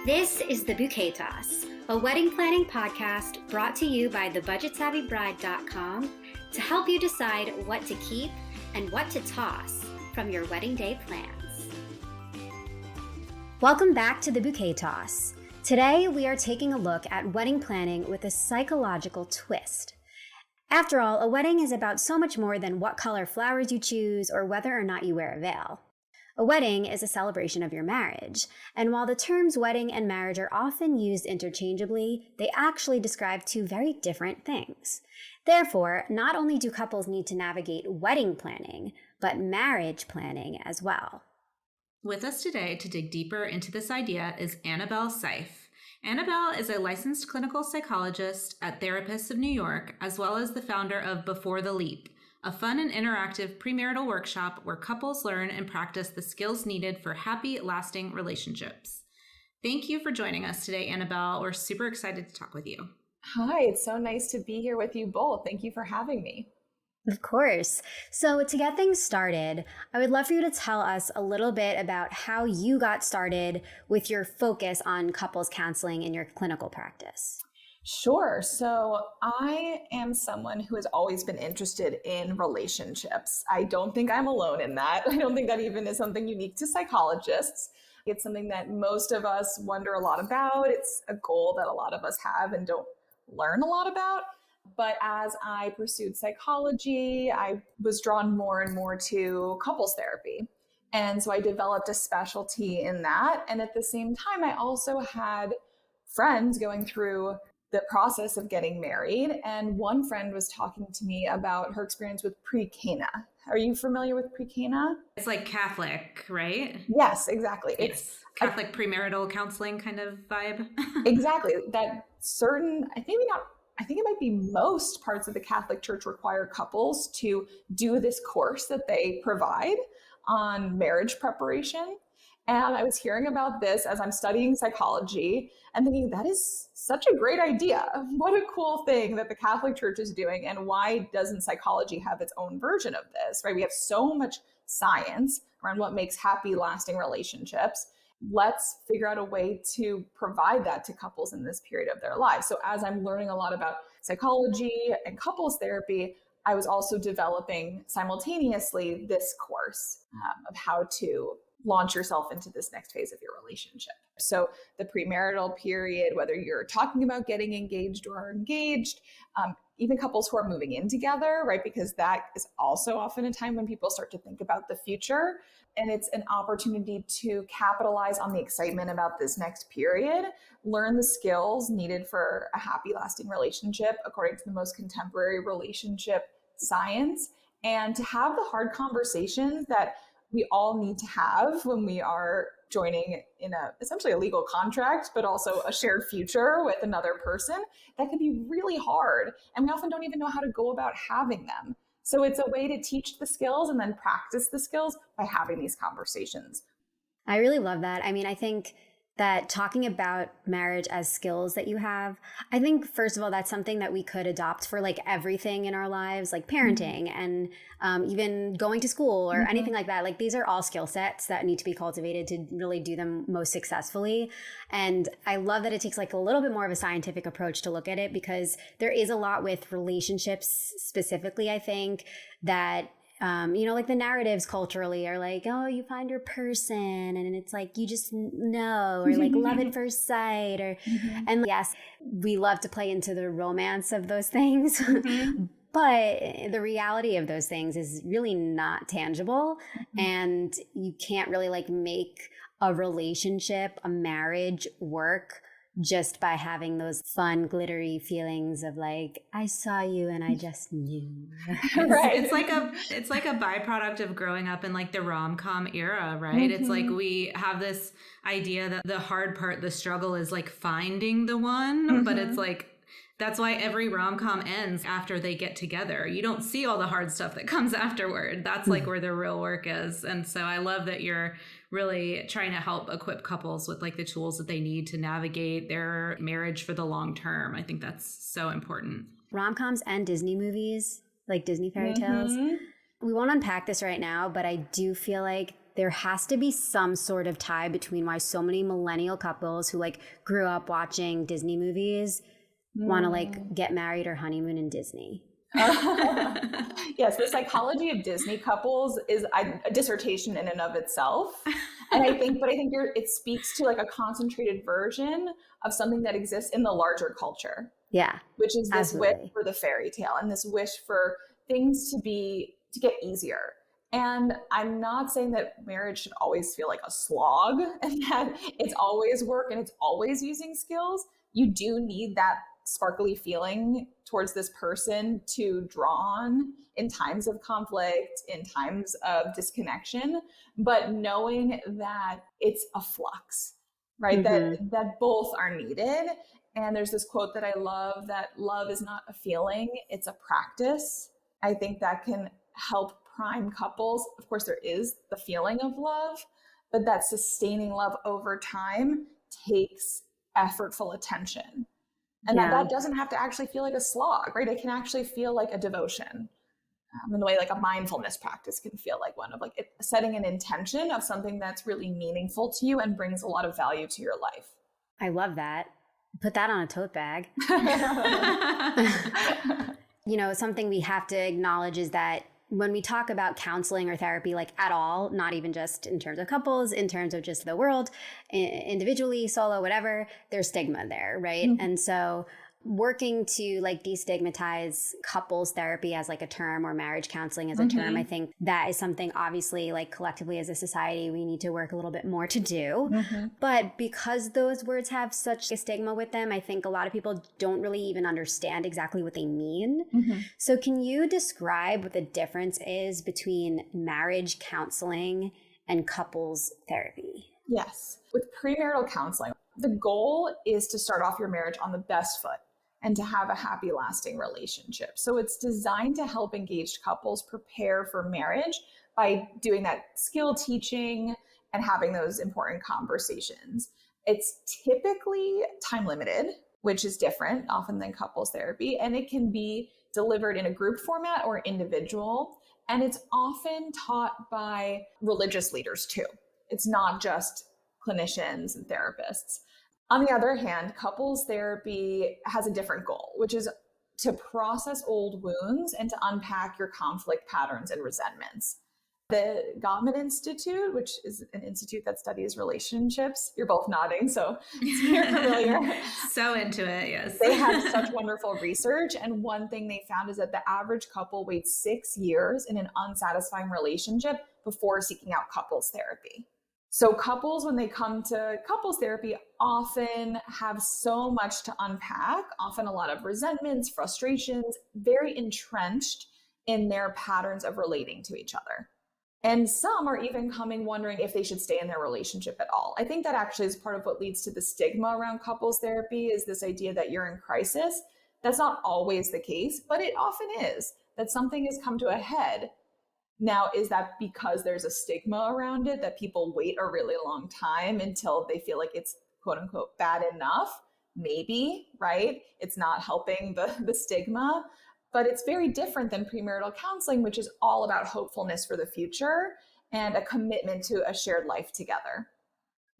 This is The Bouquet Toss, a wedding planning podcast brought to you by thebudgetsavvybride.com to help you decide what to keep and what to toss from your wedding day plans. Welcome back to The Bouquet Toss. Today, we are taking a look at wedding planning with a psychological twist. After all, a wedding is about so much more than what color flowers you choose or whether or not you wear a veil. A wedding is a celebration of your marriage, and while the terms wedding and marriage are often used interchangeably, they actually describe two very different things. Therefore, not only do couples need to navigate wedding planning, but marriage planning as well. With us today to dig deeper into this idea is Annabelle Seif. Annabelle is a licensed clinical psychologist at Therapists of New York, as well as the founder of Before the Leap, a fun and interactive premarital workshop where couples learn and practice the skills needed for happy, lasting relationships. Thank you for joining us today, Annabelle. We're super excited to talk with you. Hi, it's so nice to be here with you both. Thank you for having me. Of course. So to get things started, I would love for you to tell us a little bit about how you got started with your focus on couples counseling in your clinical practice. Sure. So I am someone who has always been interested in relationships. I don't think I'm alone in that. I don't think that even is something unique to psychologists. It's something that most of us wonder a lot about. It's a goal that a lot of us have and don't learn a lot about. But as I pursued psychology, I was drawn more and more to couples therapy. And so I developed a specialty in that. And at the same time, I also had friends going through the process of getting married. And one friend was talking to me about her experience with pre-Cana. Are you familiar with pre-Cana? It's like Catholic, right? Yes, exactly. Yes. It's Catholic premarital counseling kind of vibe. Exactly. That certain, I think it might be most parts of the Catholic Church require couples to do this course that they provide on marriage preparation. And I was hearing about this as I'm studying psychology and thinking, that is such a great idea. What a cool thing that the Catholic Church is doing. And why doesn't psychology have its own version of this, right? We have so much science around what makes happy, lasting relationships. Let's figure out a way to provide that to couples in this period of their lives. So as I'm learning a lot about psychology and couples therapy, I was also developing simultaneously this course of how to launch yourself into this next phase of your relationship. So the premarital period, whether you're talking about getting engaged or are engaged, even couples who are moving in together, right? Because that is also often a time when people start to think about the future. And it's an opportunity to capitalize on the excitement about this next period, learn the skills needed for a happy, lasting relationship according to the most contemporary relationship science, and to have the hard conversations that we all need to have when we are joining in essentially a legal contract, but also a shared future with another person. That can be really hard. And we often don't even know how to go about having them. So it's a way to teach the skills and then practice the skills by having these conversations. I really love that. I mean, I think that talking about marriage as skills that you have, I think, first of all, that's something that we could adopt for like everything in our lives, like parenting and even going to school or anything like that. Like these are all skill sets that need to be cultivated to really do them most successfully. And I love that it takes like a little bit more of a scientific approach to look at it, because there is a lot with relationships specifically, I think, that like the narratives culturally are like, oh, you find your person and it's like, you just know, or like love at first sight, or, and yes, we love to play into the romance of those things, but the reality of those things is really not tangible. And you can't really like make a relationship, a marriage work just by having those fun, glittery feelings of like, I saw you and I just knew. Right. It's like a byproduct of growing up in like the rom-com era, right? It's like we have this idea that the hard part, the struggle is like finding the one, but it's like, that's why every rom-com ends after they get together. You don't see all the hard stuff that comes afterward. That's like where the real work is. And so I love that you're really trying to help equip couples with like the tools that they need to navigate their marriage for the long term. I think that's so important. Rom-coms and Disney movies, like Disney fairy tales. We won't unpack this right now, but I do feel like there has to be some sort of tie between why so many millennial couples who like grew up watching Disney movies want to like get married or honeymoon in Disney. Yes, the psychology of Disney couples is a dissertation in and of itself. And I think it speaks to like a concentrated version of something that exists in the larger culture. Yeah. Which is this absolutely. wish for the fairy tale and this wish for things to get easier. And I'm not saying that marriage should always feel like a slog and that it's always work and it's always using skills. You do need that sparkly feeling towards this person to draw on in times of conflict, in times of disconnection, but knowing that it's a flux, right? That both are needed. And there's this quote that I love, that love is not a feeling, it's a practice. I think that can help prime couples. Of course, there is the feeling of love, but that sustaining love over time takes effortful attention. And that doesn't have to actually feel like a slog, right? It can actually feel like a devotion. In the way like a mindfulness practice can feel like one of like setting an intention of something that's really meaningful to you and brings a lot of value to your life. I love that. Put that on a tote bag. Something we have to acknowledge is that when we talk about counseling or therapy, like at all, not even just in terms of couples, in terms of just the world, individually, solo, whatever, there's stigma there, right? Mm-hmm. And so working to like destigmatize couples therapy as like a term or marriage counseling as a term, I think that is something obviously like collectively as a society, we need to work a little bit more to do. But because those words have such a stigma with them, I think a lot of people don't really even understand exactly what they mean. So can you describe what the difference is between marriage counseling and couples therapy? Yes. With premarital counseling, the goal is to start off your marriage on the best foot and to have a happy, lasting relationship. So it's designed to help engaged couples prepare for marriage by doing that skill teaching and having those important conversations. It's typically time limited, which is different often than couples therapy, and it can be delivered in a group format or individual. And it's often taught by religious leaders too. It's not just clinicians and therapists. On the other hand, couples therapy has a different goal, which is to process old wounds and to unpack your conflict patterns and resentments. The Gottman Institute, which is an institute that studies relationships, you're both nodding, so you're familiar. So into it, yes. They have such wonderful research. And one thing they found is that the average couple waits 6 years in an unsatisfying relationship before seeking out couples therapy. So couples, when they come to couples therapy, often have so much to unpack, often a lot of resentments, frustrations, very entrenched in their patterns of relating to each other. And some are even coming wondering if they should stay in their relationship at all. I think that actually is part of what leads to the stigma around couples therapy, is this idea that you're in crisis. That's not always the case, but it often is, that something has come to a head. Now, is that because there's a stigma around it, that people wait a really long time until they feel like it's quote unquote bad enough? Maybe, right? It's not helping the stigma, but it's very different than premarital counseling, which is all about hopefulness for the future and a commitment to a shared life together.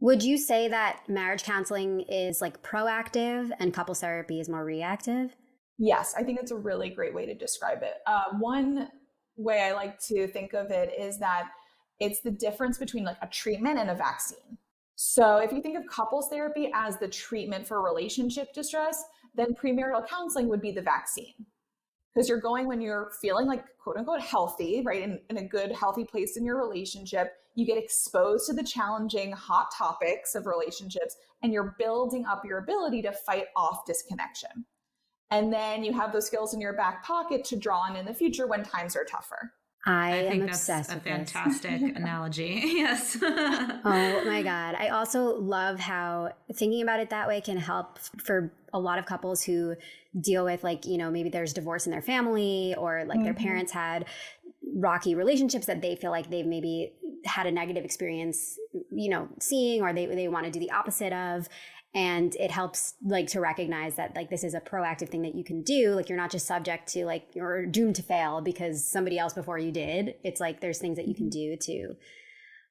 Would you say that marriage counseling is like proactive and couples therapy is more reactive? Yes, I think that's a really great way to describe it. One way I like to think of it is that it's the difference between like a treatment and a vaccine. So if you think of couples therapy as the treatment for relationship distress, then premarital counseling would be the vaccine. Because you're going when you're feeling like quote unquote healthy, right? In a good, healthy place in your relationship, you get exposed to the challenging, hot topics of relationships, and you're building up your ability to fight off disconnection. And then you have those skills in your back pocket to draw on in the future when times are tougher. I think am obsessed that's with a fantastic analogy. Yes. Oh my God. I also love how thinking about it that way can help for a lot of couples who deal with like, maybe there's divorce in their family, or like their parents had rocky relationships that they feel like they've maybe had a negative experience, seeing, or they want to do the opposite of. And it helps like to recognize that like this is a proactive thing that you can do. Like you're not just subject to like you're doomed to fail because somebody else before you did. It's like there's things that you can do to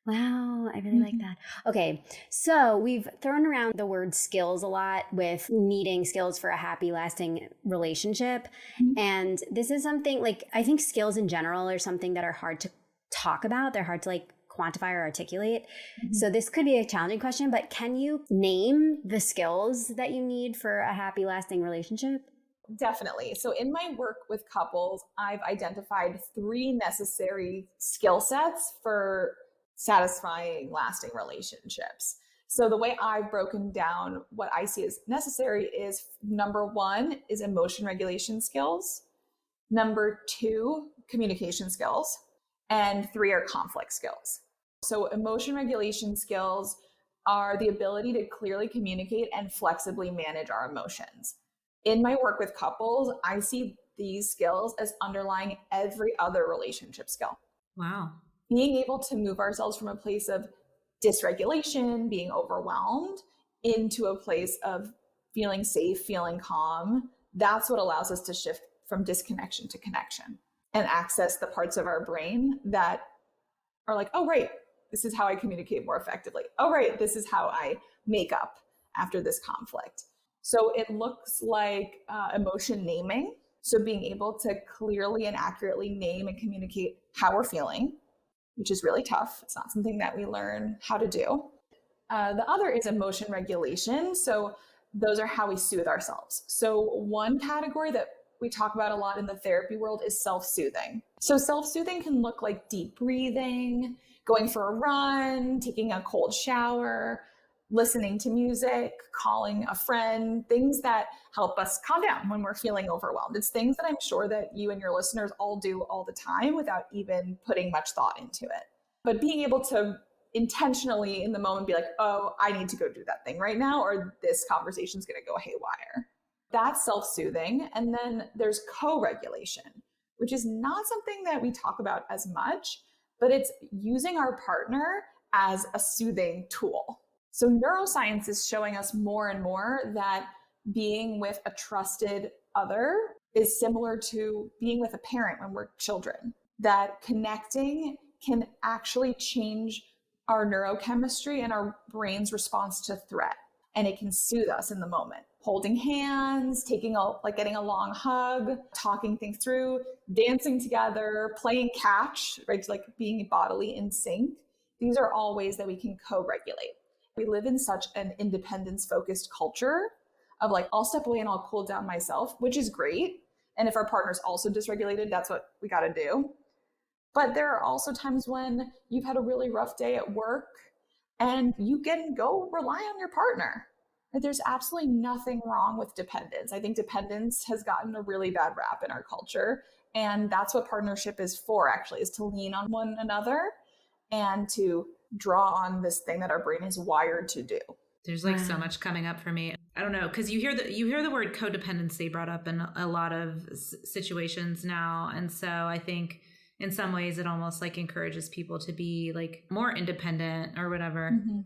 Wow, I really like that. Okay, so we've thrown around the word skills a lot with needing skills for a happy, lasting relationship. Mhm. And this is something like, I think skills in general are something that are hard to talk about. They're hard to like quantify or articulate. So this could be a challenging question, but can you name the skills that you need for a happy, lasting relationship? Definitely. So in my work with couples, I've identified 3 necessary skill sets for satisfying, lasting relationships. So the way I've broken down what I see as necessary is number 1 is emotion regulation skills. Number 2, communication skills. And 3 are conflict skills. So emotion regulation skills are the ability to clearly communicate and flexibly manage our emotions. In my work with couples, I see these skills as underlying every other relationship skill. Wow. Being able to move ourselves from a place of dysregulation, being overwhelmed, into a place of feeling safe, feeling calm, that's what allows us to shift from disconnection to connection and access the parts of our brain that are like, oh, right, this is how I communicate more effectively. Oh, right, this is how I make up after this conflict. So it looks like emotion naming. So being able to clearly and accurately name and communicate how we're feeling, which is really tough. It's not something that we learn how to do. The other is emotion regulation. So those are how we soothe ourselves. So one category that we talk about a lot in the therapy world is self-soothing. So self-soothing can look like deep breathing, going for a run, taking a cold shower, listening to music, calling a friend, things that help us calm down when we're feeling overwhelmed. It's things that I'm sure that you and your listeners all do all the time without even putting much thought into it. But being able to intentionally in the moment be like, oh, I need to go do that thing right now, or this conversation is going to go haywire. That's self-soothing. And then there's co-regulation, which is not something that we talk about as much, but it's using our partner as a soothing tool. So neuroscience is showing us more and more that being with a trusted other is similar to being with a parent when we're children, that connecting can actually change our neurochemistry and our brain's response to threat. And it can soothe us in the moment. Holding hands, getting a long hug, talking things through, dancing together, playing catch, right? Like being bodily in sync. These are all ways that we can co-regulate. We live in such an independence-focused culture of like, I'll step away and I'll cool down myself, which is great. And if our partner's also dysregulated, that's what we got to do. But there are also times when you've had a really rough day at work and you can go rely on your partner. There's absolutely nothing wrong with dependence. I think dependence has gotten a really bad rap in our culture. And that's what partnership is for, actually, is to lean on one another and to draw on this thing that our brain is wired to do. There's like so much coming up for me. I don't know, because you hear the word codependency brought up in a lot of situations now. And so I think in some ways it almost like encourages people to be like more independent or whatever. Mm-hmm.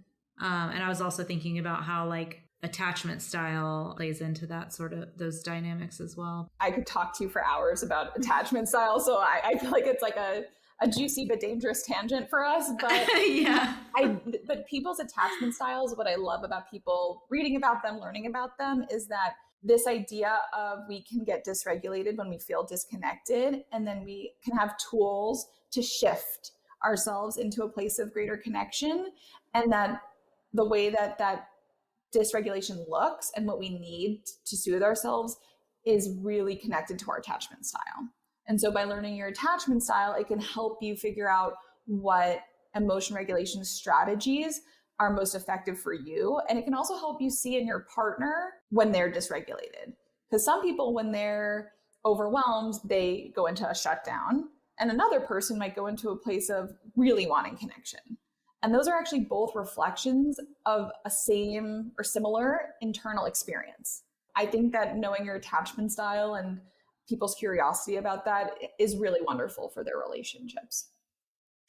And I was also thinking about how like attachment style plays into that sort of those dynamics as well. I could talk to you for hours about attachment style. So I feel like it's like a juicy but dangerous tangent for us. But yeah. But people's attachment styles, what I love about people reading about them, learning about them, is that this idea of we can get dysregulated when we feel disconnected, and then we can have tools to shift ourselves into a place of greater connection. And that the way that dysregulation looks and what we need to soothe ourselves is really connected to our attachment style. And so by learning your attachment style, it can help you figure out what emotion regulation strategies are most effective for you. And it can also help you see in your partner when they're dysregulated. Because some people, when they're overwhelmed, they go into a shutdown, and another person might go into a place of really wanting connection. And those are actually both reflections of a same or similar internal experience. I think that knowing your attachment style and people's curiosity about that is really wonderful for their relationships.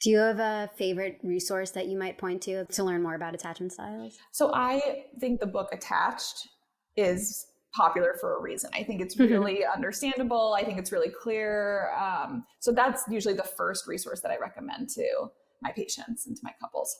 Do you have a favorite resource that you might point to learn more about attachment styles? So I think the book Attached is popular for a reason. I think it's really understandable. I think it's really clear. So that's usually the first resource that I recommend too. my patients and to my couples.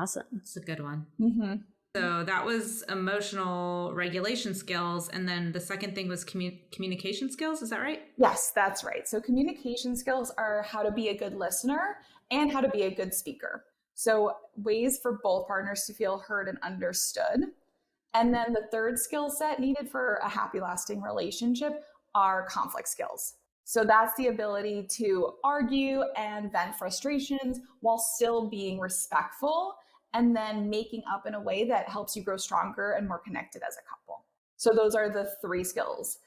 Awesome. That's a good one. Mm-hmm. So that was emotional regulation skills. And then the second thing was communication skills. Is that right? Yes, that's right. So communication skills are how to be a good listener and how to be a good speaker. So ways for both partners to feel heard and understood. And then the third skill set needed for a happy, lasting relationship are conflict skills. So that's the ability to argue and vent frustrations while still being respectful, and then making up in a way that helps you grow stronger and more connected as a couple. So those are the three skills: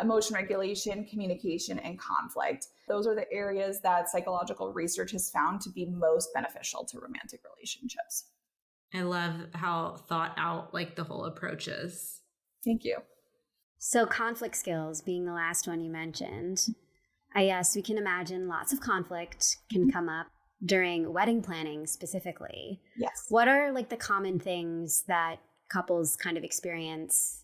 emotion regulation, communication, and conflict. Those are the areas that psychological research has found to be most beneficial to romantic relationships. I love how thought out like the whole approach is. Thank you. So conflict skills being the last one you mentioned, I guess we can imagine lots of conflict can come up during wedding planning specifically. Yes. What are like the common things that couples kind of experience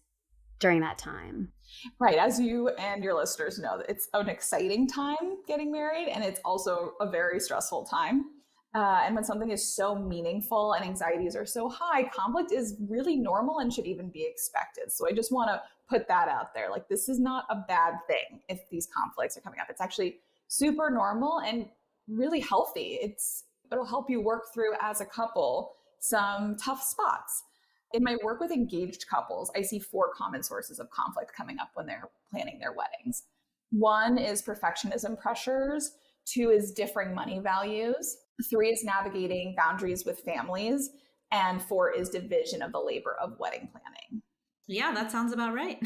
during that time? Right. As you and your listeners know, it's an exciting time getting married, and it's also a very stressful time. And when something is so meaningful and anxieties are so high, conflict is really normal and should even be expected. So I just want to put that out there. Like, this is not a bad thing if these conflicts are coming up. It's actually super normal and really healthy. It'll help you work through as a couple some tough spots. In my work with engaged couples, I see 4 common sources of conflict coming up when they're planning their weddings. 1 is perfectionism pressures. 2 is differing money values. 3 is navigating boundaries with families. And 4 is division of the labor of wedding planning. Yeah, that sounds about right.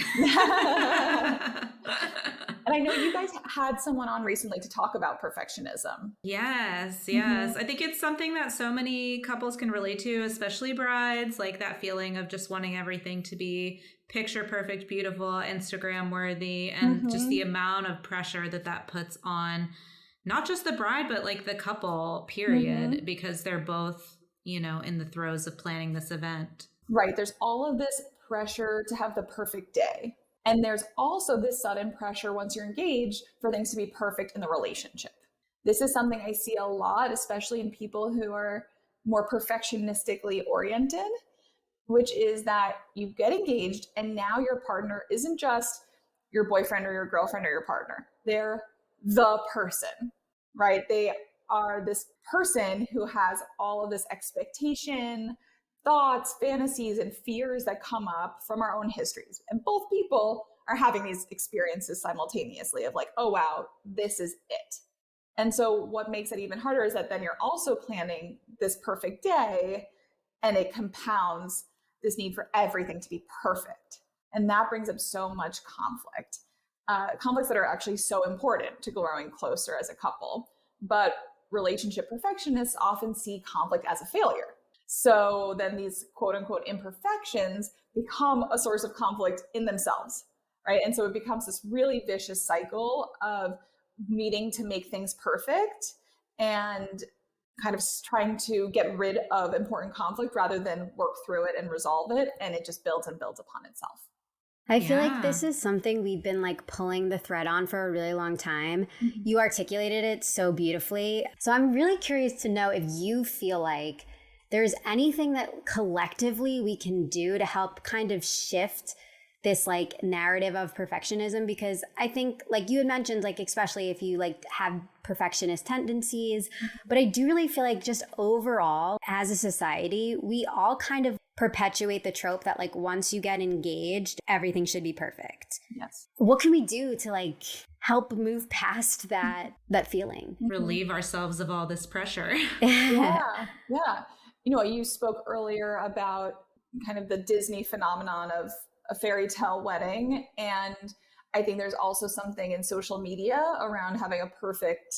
And I know you guys had someone on recently to talk about perfectionism. Yes. Mm-hmm. I think it's something that so many couples can relate to, especially brides, like that feeling of just wanting everything to be picture perfect, beautiful, Instagram worthy, and just the amount of pressure that puts on not just the bride, but like the couple, period, because they're both, in the throes of planning this event. Right. There's all of this pressure to have the perfect day. And there's also this sudden pressure once you're engaged for things to be perfect in the relationship. This is something I see a lot, especially in people who are more perfectionistically oriented, which is that you get engaged and now your partner isn't just your boyfriend or your girlfriend or your partner. They're the person, right? They are this person who has all of this expectation, thoughts, fantasies, and fears that come up from our own histories. And both people are having these experiences simultaneously of like, oh, wow, this is it. And so what makes it even harder is that then you're also planning this perfect day, and it compounds this need for everything to be perfect. And that brings up so much conflict, conflicts that are actually so important to growing closer as a couple. But relationship perfectionists often see conflict as a failure. So then these quote unquote imperfections become a source of conflict in themselves, right? And so it becomes this really vicious cycle of needing to make things perfect and kind of trying to get rid of important conflict rather than work through it and resolve it. And it just builds and builds upon itself. I feel like this is something we've been like pulling the thread on for a really long time. You articulated it so beautifully. So I'm really curious to know if you feel like there's anything that collectively we can do to help kind of shift this like narrative of perfectionism, because I think like you had mentioned, like especially if you like have perfectionist tendencies, but I do really feel like just overall as a society, we all kind of perpetuate the trope that like once you get engaged, everything should be perfect. Yes. What can we do to like help move past that feeling? Relieve ourselves of all this pressure. Yeah. You spoke earlier about kind of the Disney phenomenon of a fairy tale wedding. And I think there's also something in social media around having a perfect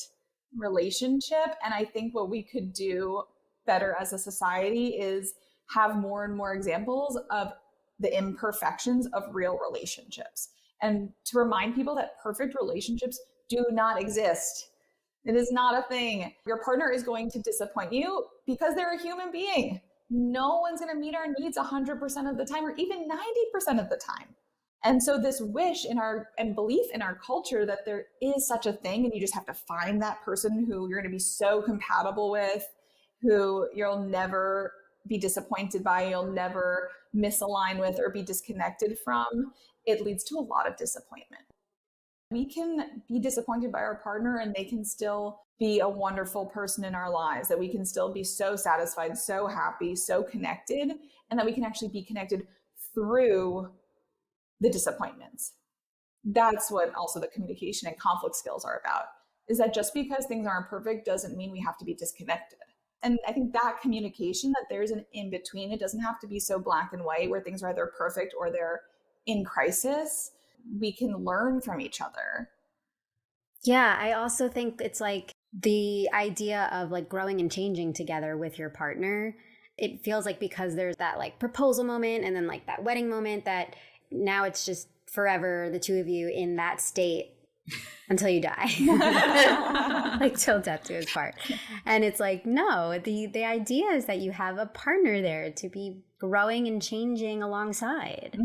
relationship. And I think what we could do better as a society is have more and more examples of the imperfections of real relationships, and to remind people that perfect relationships do not exist. It is not a thing. Your partner is going to disappoint you because they're a human being. No one's going to meet our needs 100% of the time, or even 90% of the time. And so this wish and belief in our culture that there is such a thing, and you just have to find that person who you're going to be so compatible with who you'll never be disappointed by, you'll never misalign with or be disconnected from, it leads to a lot of disappointment. We can be disappointed by our partner and they can still be a wonderful person in our lives, that we can still be so satisfied, so happy, so connected, and that we can actually be connected through the disappointments. That's what also the communication and conflict skills are about, is that just because things aren't perfect doesn't mean we have to be disconnected. And I think that communication, that there's an in-between, it doesn't have to be so black and white where things are either perfect or they're in crisis. We can learn from each other. Yeah, I also think it's like the idea of like growing and changing together with your partner. It feels like because there's that like proposal moment and then like that wedding moment, that now it's just forever the two of you in that state until you die. Like till death do us part. And it's like, no, the idea is that you have a partner there to be growing and changing alongside.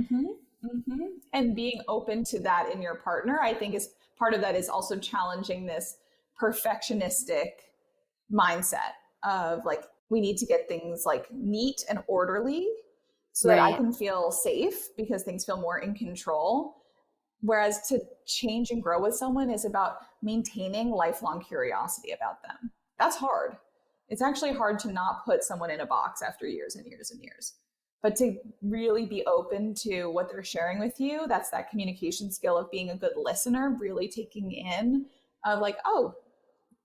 And being open to that in your partner, I think, is part of that, is also challenging this perfectionistic mindset of like, we need to get things like neat and orderly so that I can feel safe because things feel more in control. Whereas to change and grow with someone is about maintaining lifelong curiosity about them. That's hard. It's actually hard to not put someone in a box after years and years and years. But to really be open to what they're sharing with you, that's that communication skill of being a good listener, really taking in of like, oh,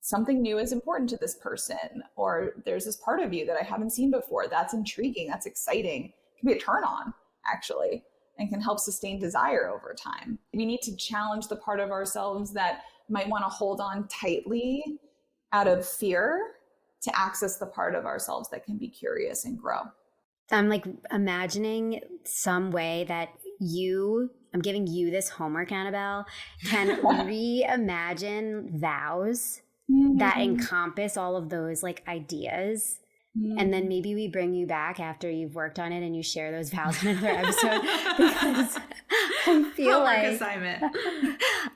something new is important to this person, or there's this part of you that I haven't seen before. That's intriguing. That's exciting. It can be a turn on, actually, and can help sustain desire over time. We need to challenge the part of ourselves that might want to hold on tightly out of fear to access the part of ourselves that can be curious and grow. I'm like imagining some way that I'm giving you this homework, Annabelle, can reimagine vows that encompass all of those like ideas. And then maybe we bring you back after you've worked on it and you share those vows in another episode, because I feel like assignment.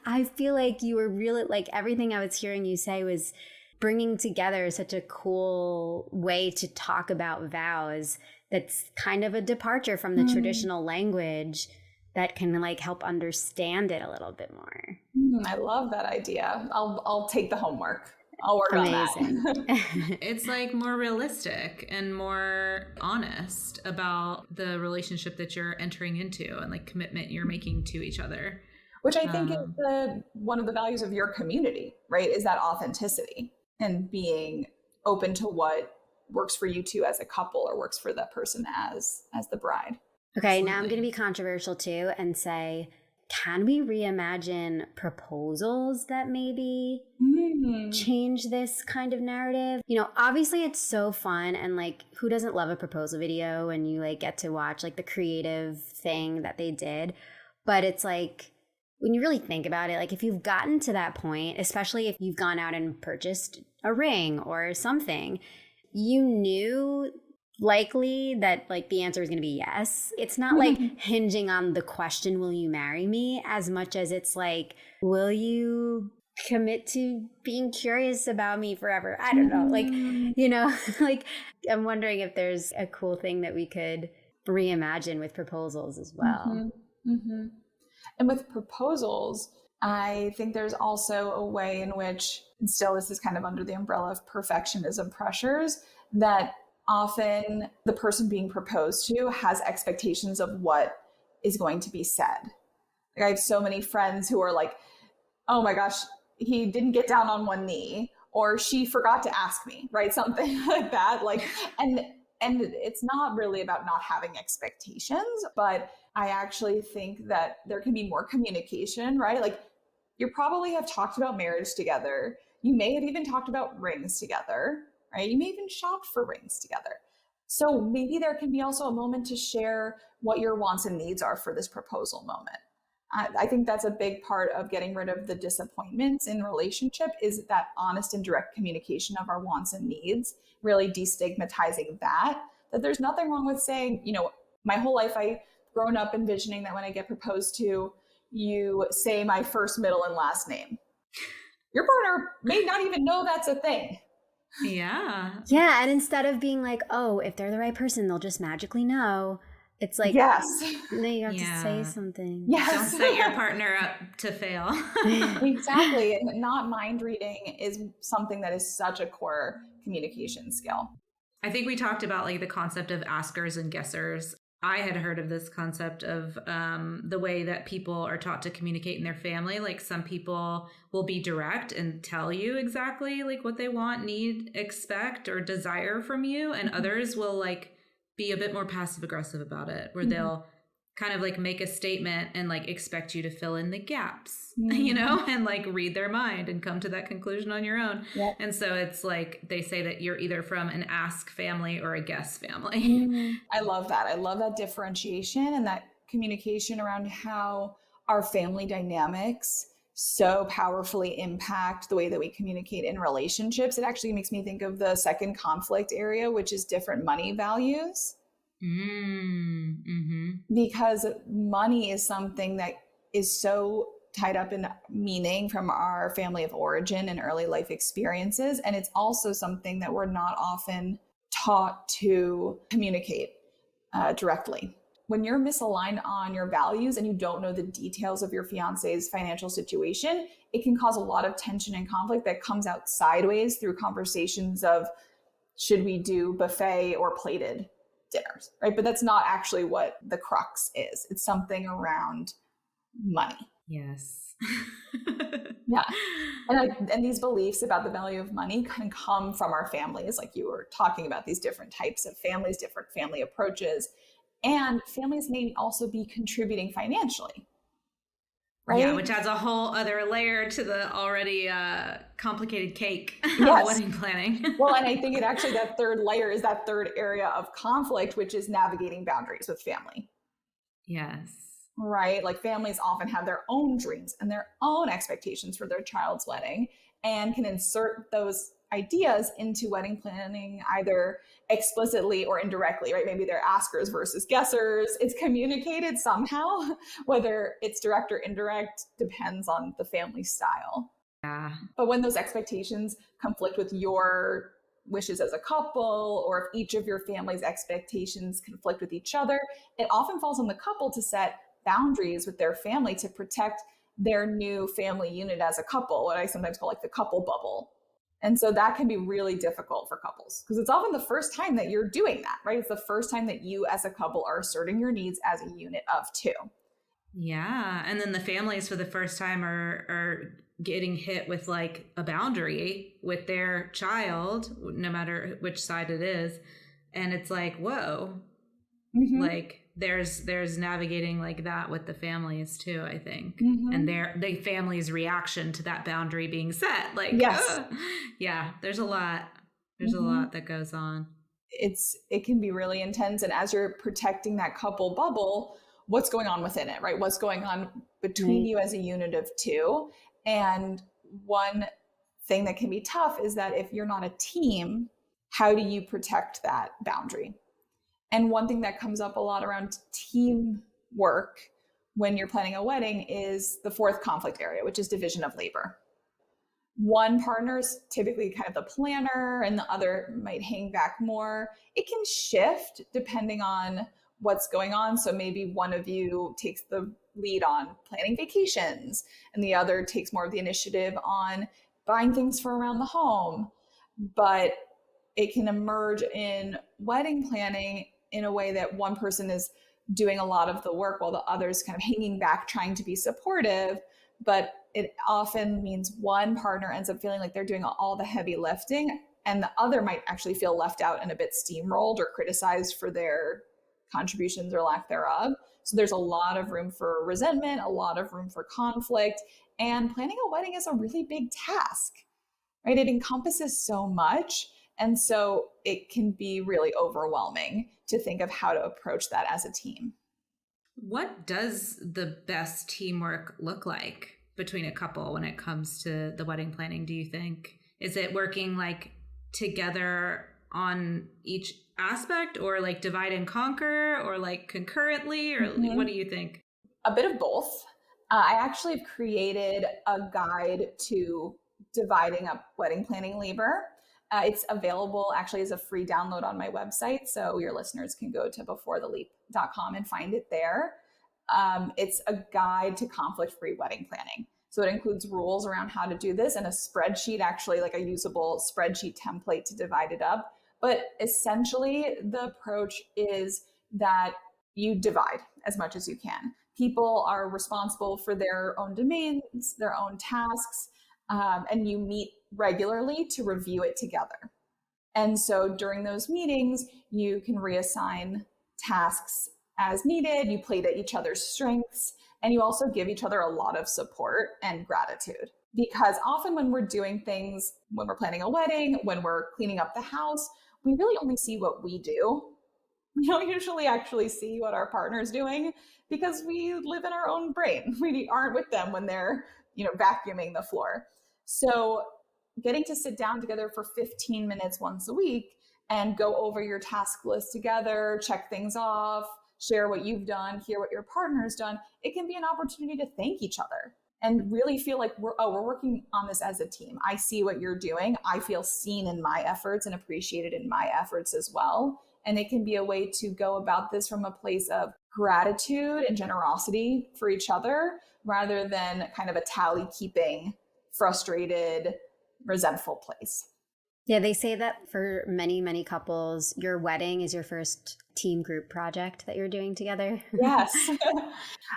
I feel like you were really like, everything I was hearing you say was bringing together such a cool way to talk about vows that's kind of a departure from the traditional language that can like help understand it a little bit more. I love that idea. I'll take the homework. I'll work on that. It's like more realistic and more honest about the relationship that you're entering into and like commitment you're making to each other. Which I think is one of the values of your community, right? Is that authenticity and being open to what works for you two as a couple or works for that person as the bride. Okay, now I'm going to be controversial too and say, can we reimagine proposals that maybe change this kind of narrative? You know, obviously it's so fun, and like, who doesn't love a proposal video and you like get to watch like the creative thing that they did? But it's like, when you really think about it, like if you've gotten to that point, especially if you've gone out and purchased a ring or something, you knew likely that like the answer is going to be yes. It's not like hinging on the question, will you marry me, as much as it's like, will you commit to being curious about me forever? I don't know. Like, you know, like I'm wondering if there's a cool thing that we could reimagine with proposals as well. And with proposals, I think there's also a way in which, and still this is kind of under the umbrella of perfectionism pressures, that often the person being proposed to has expectations of what is going to be said. Like I have so many friends who are like, oh my gosh, he didn't get down on one knee, or she forgot to ask me, right? Something like that. Like, and it's not really about not having expectations, but I actually think that there can be more communication, right? Like you probably have talked about marriage together. You may have even talked about rings together, right? You may even shop for rings together. So maybe there can be also a moment to share what your wants and needs are for this proposal moment. I think that's a big part of getting rid of the disappointments in relationship, is that honest and direct communication of our wants and needs, really destigmatizing that there's nothing wrong with saying, you know, my whole life I've grown up envisioning that when I get proposed to, you say my first, middle, and last name. Your partner may not even know that's a thing. Yeah. Yeah. And instead of being like, oh, if they're the right person, they'll just magically know, it's like, Yes. no, you have to say Yeah. something. Yes. Don't set your partner up to fail. Exactly. And not mind reading is something that is such a core communication skill. I think we talked about like the concept of askers and guessers. I had heard of this concept of the way that people are taught to communicate in their family. Like some people will be direct and tell you exactly like what they want, need, expect, or desire from you. And others will like be a bit more passive aggressive about it, where they'll kind of like make a statement and like expect you to fill in the gaps, you know, and like read their mind and come to that conclusion on your own. Yep. And so it's like they say that you're either from an ask family or a guess family. I love that. I love that differentiation and that communication around how our family dynamics so powerfully impact the way that we communicate in relationships. It actually makes me think of the second conflict area, which is different money values. Because money is something that is so tied up in meaning from our family of origin and early life experiences. And it's also something that we're not often taught to communicate directly. When you're misaligned on your values and you don't know the details of your fiance's financial situation, it can cause a lot of tension and conflict that comes out sideways through conversations of, should we do buffet or plated dinners, right? But that's not actually what the crux is. It's something around money. Yes. Yeah. And these beliefs about the value of money can come from our families. Like you were talking about these different types of families, different family approaches. And families may also be contributing financially. Right? Yeah, which adds a whole other layer to the already complicated cake of Yes. wedding planning. Well, and I think that third layer is that third area of conflict, which is navigating boundaries with family. Yes. Right? Like families often have their own dreams and their own expectations for their child's wedding and can insert those ideas into wedding planning either explicitly or indirectly, right? Maybe they're askers versus guessers. It's communicated somehow, whether it's direct or indirect depends on the family style. Yeah. But when those expectations conflict with your wishes as a couple, or if each of your family's expectations conflict with each other, it often falls on the couple to set boundaries with their family to protect their new family unit as a couple, what I sometimes call like the couple bubble. And so that can be really difficult for couples because it's often the first time that you're doing that, right? It's the first time that you as a couple are asserting your needs as a unit of two. Yeah. And then the families for the first time are getting hit with like a boundary with their child, no matter which side it is. And it's like, whoa, like there's navigating like that with the families too, I think. And the family's reaction to that boundary being set, like, yes. Yeah, there's a lot that goes on. It can be really intense. And as you're protecting that couple bubble, what's going on within it, right? What's going on between you as a unit of two? And one thing that can be tough is that if you're not a team, how do you protect that boundary? And one thing that comes up a lot around teamwork when you're planning a wedding is the fourth conflict area, which is division of labor. One partner is typically kind of the planner and the other might hang back more. It can shift depending on what's going on. So maybe one of you takes the lead on planning vacations and the other takes more of the initiative on buying things for around the home. But it can emerge in wedding planning in a way that one person is doing a lot of the work while the other is kind of hanging back, trying to be supportive. But it often means one partner ends up feeling like they're doing all the heavy lifting and the other might actually feel left out and a bit steamrolled or criticized for their contributions or lack thereof. So there's a lot of room for resentment, a lot of room for conflict, and planning a wedding is a really big task, right? It encompasses so much. And so it can be really overwhelming to think of how to approach that as a team. What does the best teamwork look like between a couple when it comes to the wedding planning, do you think? Is it working like together on each aspect or like divide and conquer or like concurrently or what do you think? A bit of both. I actually have created a guide to dividing up wedding planning labor. It's available actually as a free download on my website. So your listeners can go to beforetheleap.com and find it there. It's a guide to conflict-free wedding planning. So it includes rules around how to do this and a spreadsheet, actually like a usable spreadsheet template to divide it up. But essentially the approach is that you divide as much as you can. People are responsible for their own domains, their own tasks, and you meet regularly to review it together. And so during those meetings, you can reassign tasks as needed, you play to each other's strengths, and you also give each other a lot of support and gratitude. Because often when we're doing things, when we're planning a wedding, when we're cleaning up the house, we really only see what we do. We don't usually actually see what our partner's doing because we live in our own brain. We aren't with them when they're, vacuuming the floor. So getting to sit down together for 15 minutes once a week and go over your task list together, check things off, share what you've done, hear what your partner's done, it can be an opportunity to thank each other and really feel like we're working on this as a team. I see what you're doing. I feel seen in my efforts and appreciated in my efforts as well. And it can be a way to go about this from a place of gratitude and generosity for each other, rather than kind of a tally keeping, frustrated, resentful place. Yeah, they say that for many, many couples, your wedding is your first team group project that you're doing together. Yes.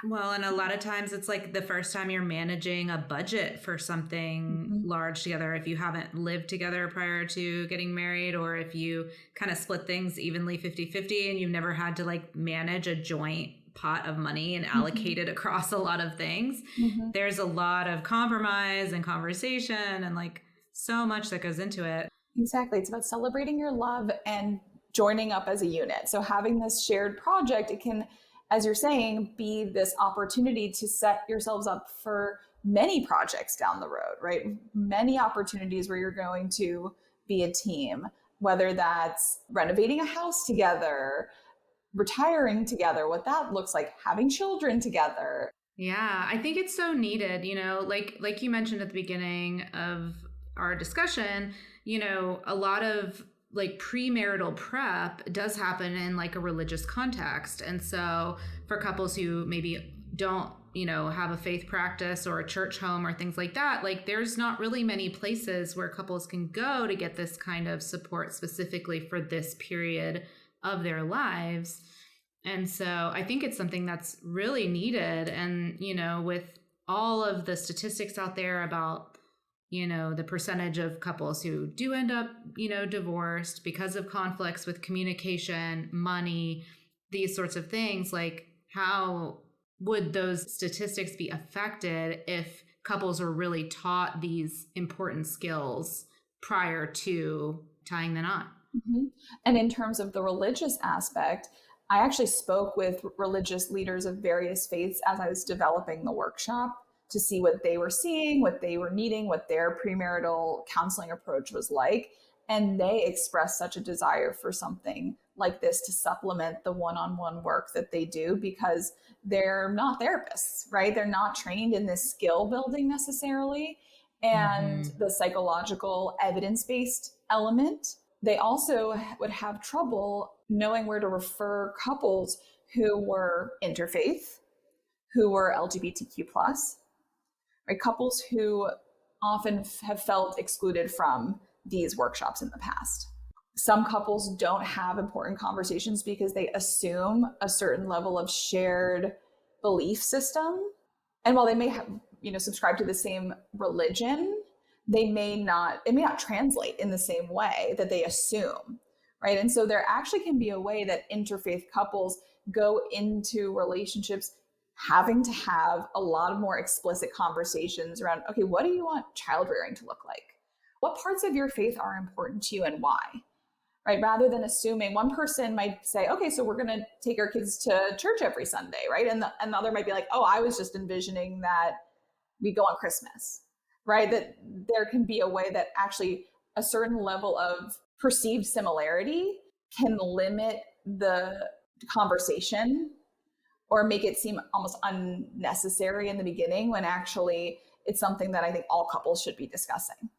Well, and a lot of times it's like the first time you're managing a budget for something large together. If you haven't lived together prior to getting married, or if you kind of split things evenly 50-50 and you've never had to like manage a joint pot of money and allocate it across a lot of things, there's a lot of compromise and conversation and like so much that goes into it. Exactly. It's about celebrating your love and joining up as a unit. So having this shared project, it can, as you're saying, be this opportunity to set yourselves up for many projects down the road, right? Many opportunities where you're going to be a team, whether that's renovating a house together, retiring together, what that looks like, having children together. Yeah, I think it's so needed, like you mentioned at the beginning of our discussion, a lot of like premarital prep does happen in like a religious context. And so for couples who maybe don't, have a faith practice or a church home or things like that, like there's not really many places where couples can go to get this kind of support specifically for this period of their lives. And so I think it's something that's really needed. And, with all of the statistics out there about the percentage of couples who do end up, divorced because of conflicts with communication, money, these sorts of things, like how would those statistics be affected if couples are really taught these important skills prior to tying the knot? And in terms of the religious aspect, I actually spoke with religious leaders of various faiths as I was developing the workshop to see what they were seeing, what they were needing, what their premarital counseling approach was like. And they expressed such a desire for something like this to supplement the one-on-one work that they do, because they're not therapists, right? They're not trained in this skill building necessarily. And the psychological evidence-based element, they also would have trouble knowing where to refer couples who were interfaith, who were LGBTQ+, right? Couples who often have felt excluded from these workshops in the past. Some couples don't have important conversations because they assume a certain level of shared belief system. And while they may have, subscribe to the same religion, it may not translate in the same way that they assume, right? And so there actually can be a way that interfaith couples go into relationships having to have a lot of more explicit conversations around, okay, what do you want child rearing to look like? What parts of your faith are important to you and why? Right? Rather than assuming, one person might say, okay, so we're going to take our kids to church every Sunday, right? And the other might be like, oh, I was just envisioning that we go on Christmas, right? That there can be a way that actually a certain level of perceived similarity can limit the conversation or make it seem almost unnecessary in the beginning, when actually it's something that I think all couples should be discussing.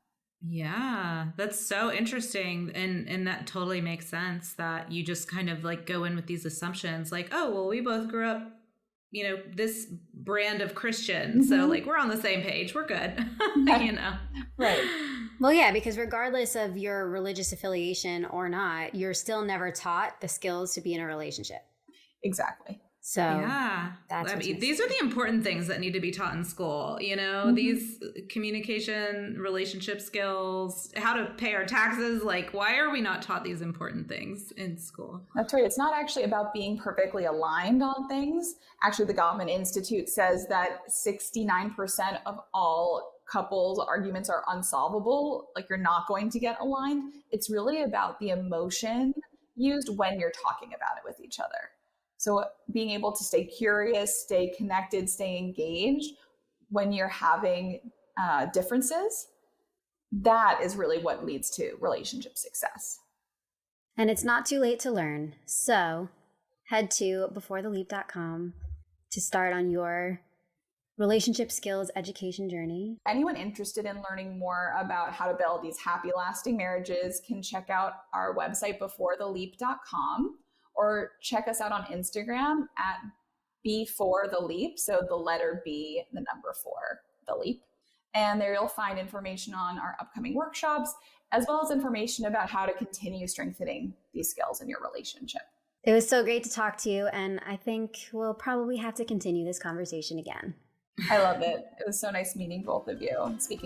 Yeah, that's so interesting. And that totally makes sense that you just kind of like go in with these assumptions like, oh, well, we both grew up, this brand of Christian. So like we're on the same page. We're good. Right. Well, yeah, because regardless of your religious affiliation or not, you're still never taught the skills to be in a relationship. Exactly. So yeah, that's these are the important things that need to be taught in school. These communication, relationship skills, how to pay our taxes. Like, why are we not taught these important things in school? That's right. It's not actually about being perfectly aligned on things. Actually, the Gottman Institute says that 69% of all couples arguments are unsolvable. Like, you're not going to get aligned. It's really about the emotion used when you're talking about it with each other. So being able to stay curious, stay connected, stay engaged when you're having differences, that is really what leads to relationship success. And it's not too late to learn. So head to beforetheleap.com to start on your relationship skills education journey. Anyone interested in learning more about how to build these happy, lasting marriages can check out our website beforetheleap.com. or check us out on Instagram at B4TheLeap. So the letter B, the number 4, the leap. And there you'll find information on our upcoming workshops, as well as information about how to continue strengthening these skills in your relationship. It was so great to talk to you. And I think we'll probably have to continue this conversation again. I love it. It was so nice meeting both of you. Speaking